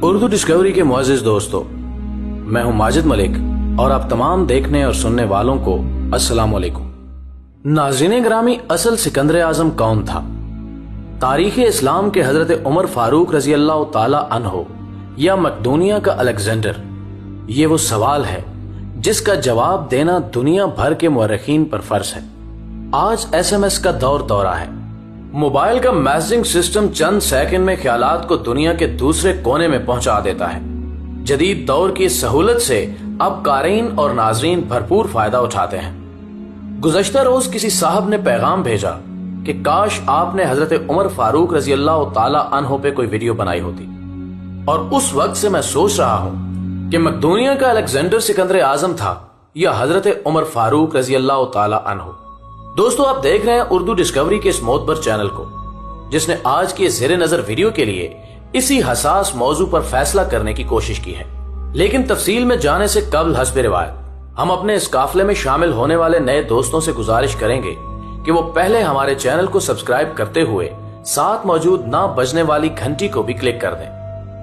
Urdu Discovery کے معزز دوستو، میں ہوں ماجد ملک اور آپ تمام دیکھنے اور سننے والوں کو السلام علیکم۔ ناظرین گرامی، اصل سکندر اعظم کون تھا؟ تاریخ اسلام کے حضرت عمر فاروق رضی اللہ تعالی عنہ یا مقدونیہ کا الیگزینڈر، یہ وہ سوال ہے جس کا جواب دینا دنیا بھر کے مورخین پر فرض ہے۔ آج SMS کا دورہ ہے۔ موبائل کا میسجنگ سسٹم چند سیکنڈ میں خیالات کو دنیا کے دوسرے کونے میں پہنچا دیتا ہے۔ جدید دور کی سہولت سے اب قارئین اور ناظرین بھرپور فائدہ اٹھاتے ہیں۔ گزشتہ روز کسی صاحب نے پیغام بھیجا کہ کاش آپ نے حضرت عمر فاروق رضی اللہ تعالی عنہ پہ کوئی ویڈیو بنائی ہوتی، اور اس وقت سے میں سوچ رہا ہوں کہ مقدونیہ کا الیگزینڈر سکندر اعظم تھا یا حضرت عمر فاروق رضی اللہ تعالی عنہ۔ دوستو، آپ دیکھ رہے ہیں اردو ڈسکوری کے اس معتبر چینل کو، جس نے آج کی زیر نظر ویڈیو کے لیے اسی حساس موضوع پر فیصلہ کرنے کی کوشش کی ہے۔ لیکن تفصیل میں جانے سے قبل حسب روایت ہم اپنے اس قافلے میں شامل ہونے والے نئے دوستوں سے گزارش کریں گے کہ وہ پہلے ہمارے چینل کو سبسکرائب کرتے ہوئے ساتھ موجود نہ بجنے والی گھنٹی کو بھی کلک کر دیں،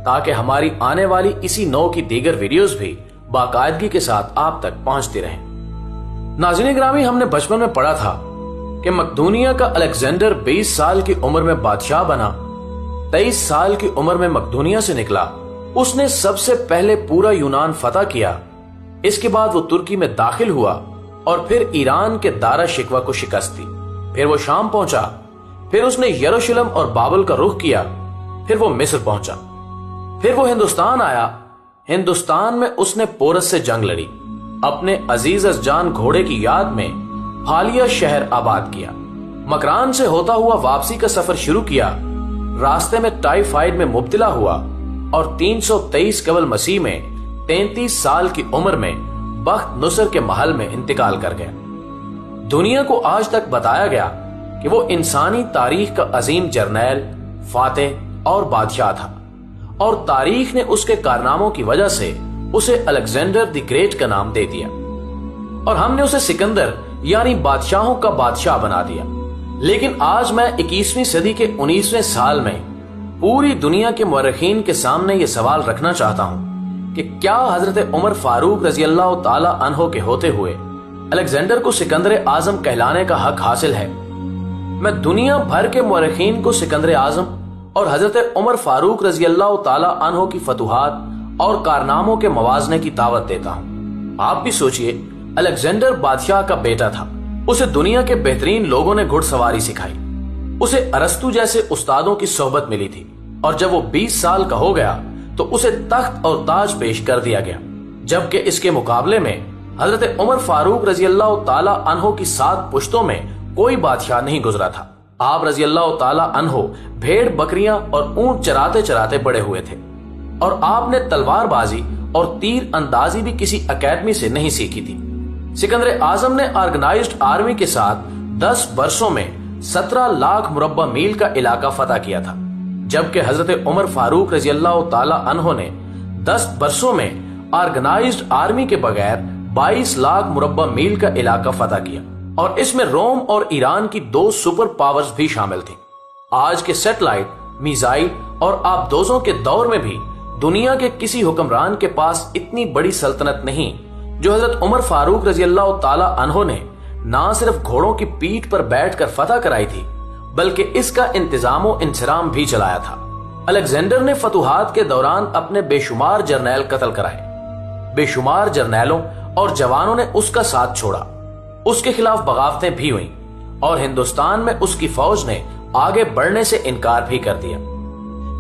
تاکہ ہماری آنے والی اسی نو کی دیگر ویڈیوز بھی باقاعدگی کے ساتھ آپ تک پہنچتی رہیں۔ ناظرین گرامی، ہم نے بچپن میں پڑھا تھا کہ مقدونیہ کا الیگزینڈر 20 سال کی عمر میں بادشاہ بنا، 23 سال کی عمر میں مقدونیہ سے نکلا۔ اس نے سب سے پہلے پورا یونان فتح کیا، اس کے بعد وہ ترکی میں داخل ہوا اور پھر ایران کے دارا شکوہ کو شکست دی۔ پھر وہ شام پہنچا، پھر اس نے یروشلم اور بابل کا رخ کیا، پھر وہ مصر پہنچا، پھر وہ ہندوستان آیا۔ ہندوستان میں اس نے پورس سے جنگ لڑی، اپنے عزیز از جان گھوڑے کی یاد میں حالیہ شہر آباد کیا، مکران سے ہوتا ہوا واپسی کا سفر شروع کیا، راستے میں ٹائیفائڈ میں مبتلا ہوا اور 323 قبل مسیح میں 33 سال کی عمر میں بخت نصر کے محل میں انتقال کر گیا۔ دنیا کو آج تک بتایا گیا کہ وہ انسانی تاریخ کا عظیم جرنیل، فاتح اور بادشاہ تھا، اور تاریخ نے اس کے کارناموں کی وجہ سے اسے الیگزینڈر دی گریٹ کا نام دے دیا، اور ہم نے اسے سکندر یعنی بادشاہوں کا بادشاہ بنا دیا۔ لیکن آج میں 21ویں صدی کے 19ویں سال میں پوری دنیا کے مورخین کے سامنے یہ سوال رکھنا چاہتا ہوں کہ کیا حضرت عمر فاروق رضی اللہ تعالی عنہ کے ہوتے ہوئے الیگزینڈر کو سکندر اعظم کہلانے کا حق حاصل ہے؟ میں دنیا بھر کے مورخین کو سکندر اعظم اور حضرت عمر فاروق رضی اللہ تعالی عنہ کی فتوحات اور کارناموں کے موازنے کی دعوت دیتا ہوں۔ آپ بھی سوچئے، الیگزینڈر بادشاہ کا بیٹا تھا، اسے دنیا کے بہترین لوگوں نے گھڑ سواری سکھائی، اسے ارسطو جیسے استادوں کی صحبت ملی تھی، اور جب وہ 20 سال کا ہو گیا تو اسے تخت اور تاج پیش کر دیا گیا، جبکہ اس کے مقابلے میں حضرت عمر فاروق رضی اللہ تعالی عنہ کی 7 پشتوں میں کوئی بادشاہ نہیں گزرا تھا۔ آپ رضی اللہ تعالی عنہ بھیڑ بکریاں اور اونٹ چراتے چراتے بڑے ہوئے تھے، اور آپ نے تلوار بازی اور تیر اندازی بھی کسی اکیڈمی سے نہیں سیکھی تھی۔ سکندر اعظم نے آرگنائزڈ آرمی کے ساتھ 10 برسوں میں 17 لاکھ مربع میل کا علاقہ فتح کیا تھا، جبکہ حضرت عمر فاروق رضی اللہ تعالی عنہ نے 10 برسوں میں آرگنائزڈ آرمی کے بغیر 22 لاکھ مربع میل کا علاقہ فتح کیا، اور اس میں روم اور ایران کی 2 سپر پاورز بھی شامل تھیں۔ آج کے سیٹلائٹ، میزائل اور آبدوزوں کے دور میں بھی دنیا کے کسی حکمران کے پاس اتنی بڑی سلطنت نہیں جو حضرت عمر فاروق رضی اللہ تعالی عنہ نے نہ صرف گھوڑوں کی پیٹھ پر بیٹھ کر فتح کرائی تھی، بلکہ اس کا انتظام و انصرام بھی چلایا تھا۔ الیگزینڈر نے فتوحات کے دوران اپنے بے شمار جرنیل قتل کرائے، بے شمار جرنیلوں اور جوانوں نے اس کا ساتھ چھوڑا، اس کے خلاف بغاوتیں بھی ہوئیں، اور ہندوستان میں اس کی فوج نے آگے بڑھنے سے انکار بھی کر دیا۔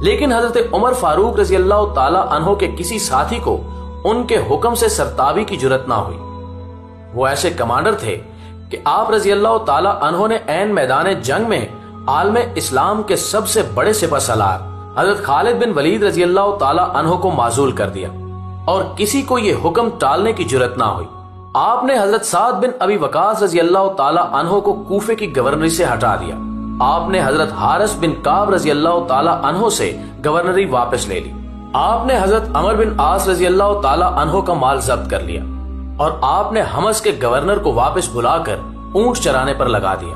لیکن حضرت عمر فاروق رضی اللہ تعالی عنہ کے کسی ساتھی کو ان کے حکم سے سرتابی کی جرت نہ ہوئی۔ وہ ایسے کمانڈر تھے کہ آپ رضی اللہ تعالی عنہ نے عین میدان جنگ میں عالم اسلام کے سب سے بڑے سپہ سالار حضرت خالد بن ولید رضی اللہ تعالی عنہ کو معزول کر دیا، اور کسی کو یہ حکم ٹالنے کی جرت نہ ہوئی۔ آپ نے حضرت سعد بن ابی وقاص رضی اللہ تعالی عنہ کو کوفے کی گورنری سے ہٹا دیا۔ آپ نے حضرت حارث بن کعب رضی اللہ تعالی عنہ سے گورنری واپس لے لی۔ آپ نے حضرت عمر بن عاص رضی اللہ تعالی عنہ کا مال ضبط کر لیا، اور آپ نے حمص کے گورنر کو واپس بلا کر اونٹ چرانے پر لگا دیا۔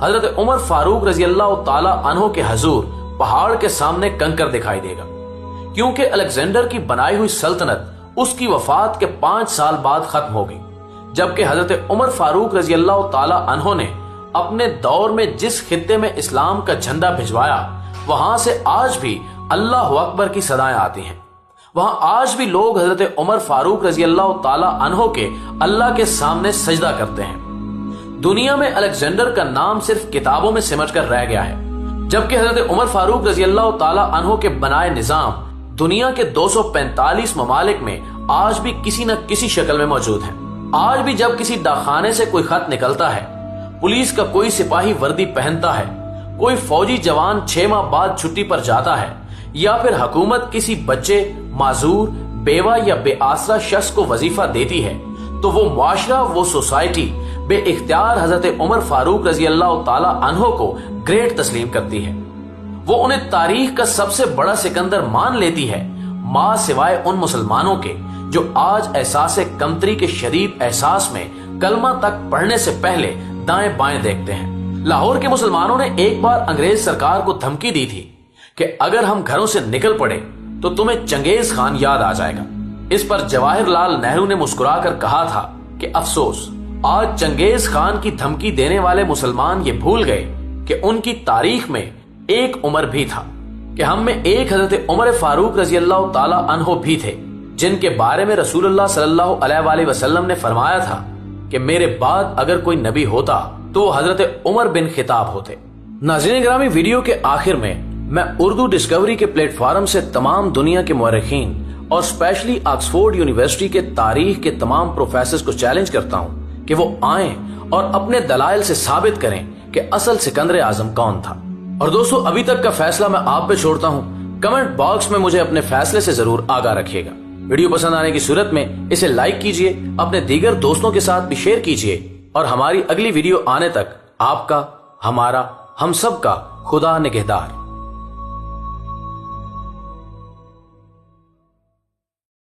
حضرت عمر فاروق رضی اللہ تعالی عنہ کے حضور پہاڑ کے سامنے کنکر دکھائی دے گا، کیونکہ الیگزینڈر کی بنائی ہوئی سلطنت اس کی وفات کے 5 سال بعد ختم ہو گئی، جبکہ حضرت عمر فاروق رضی اللہ تعالی عنہ نے اپنے دور میں جس خطے میں اسلام کا جھنڈا بھجوایا وہاں سے آج بھی اللہ اکبر کی صدائیں آتی ہیں۔ وہاں آج بھی لوگ حضرت عمر فاروق رضی اللہ تعالی عنہ کے اللہ کے سامنے سجدہ کرتے ہیں۔ دنیا میں الیگزینڈر کا نام صرف کتابوں میں سمٹ کر رہ گیا ہے، جبکہ حضرت عمر فاروق رضی اللہ تعالی عنہ کے بنائے نظام دنیا کے 245 ممالک میں آج بھی کسی نہ کسی شکل میں موجود ہیں۔ آج بھی جب کسی ڈاکخانے سے کوئی خط نکلتا ہے، پولیس کا کوئی سپاہی وردی پہنتا ہے، کوئی فوجی جوان 6 ماہ بعد چھٹی پر جاتا ہے، یا پھر حکومت کسی بچے، معذور، بیوہ یا بے آسرا شخص کو وظیفہ دیتی ہے، تو وہ معاشرہ، وہ سوسائٹی بے اختیار حضرت عمر فاروق رضی اللہ تعالی عنہ کو گریٹ تسلیم کرتی ہے۔ وہ انہیں تاریخ کا سب سے بڑا سکندر مان لیتی ہے، ماں سوائے ان مسلمانوں کے جو آج احساس کمتری کے شدید احساس میں کلمہ تک پڑھنے سے پہلے دائیں بائیں دیکھتے ہیں۔ لاہور کے مسلمانوں نے ایک بار انگریز سرکار کو دھمکی دی تھی کہ اگر ہم گھروں سے نکل پڑے تو تمہیں چنگیز خان یاد آ جائے گا۔ اس پر جواہر لال نہرو نے مسکرا کر کہا تھا کہ افسوس، آج چنگیز خان کی دھمکی دینے والے مسلمان یہ بھول گئے کہ ان کی تاریخ میں ایک عمر بھی تھا، کہ ہم میں ایک حضرت عمر فاروق رضی اللہ تعالی عنہ بھی تھے، جن کے بارے میں رسول اللہ صلی اللہ علیہ وآلہ وسلم نے فرمایا تھا کہ میرے بعد اگر کوئی نبی ہوتا تو وہ حضرت عمر بن خطاب ہوتے۔ ناظرین گرامی، ویڈیو کے آخر میں اردو ڈسکوری کے پلیٹ فارم سے تمام دنیا کے مورخین اور اسپیشلی آکسفورڈ یونیورسٹی کے تاریخ کے تمام پروفیسرز کو چیلنج کرتا ہوں کہ وہ آئیں اور اپنے دلائل سے ثابت کریں کہ اصل سکندر اعظم کون تھا۔ اور دوستو، ابھی تک کا فیصلہ میں آپ پہ چھوڑتا ہوں، کمنٹ باکس میں مجھے اپنے فیصلے سے ضرور آگاہ رکھیے گا۔ ویڈیو پسند آنے کی صورت میں اسے لائک کیجئے، اپنے دیگر دوستوں کے ساتھ بھی شیئر کیجئے، اور ہماری اگلی ویڈیو آنے تک آپ کا، ہمارا، ہم سب کا خدا نگہدار۔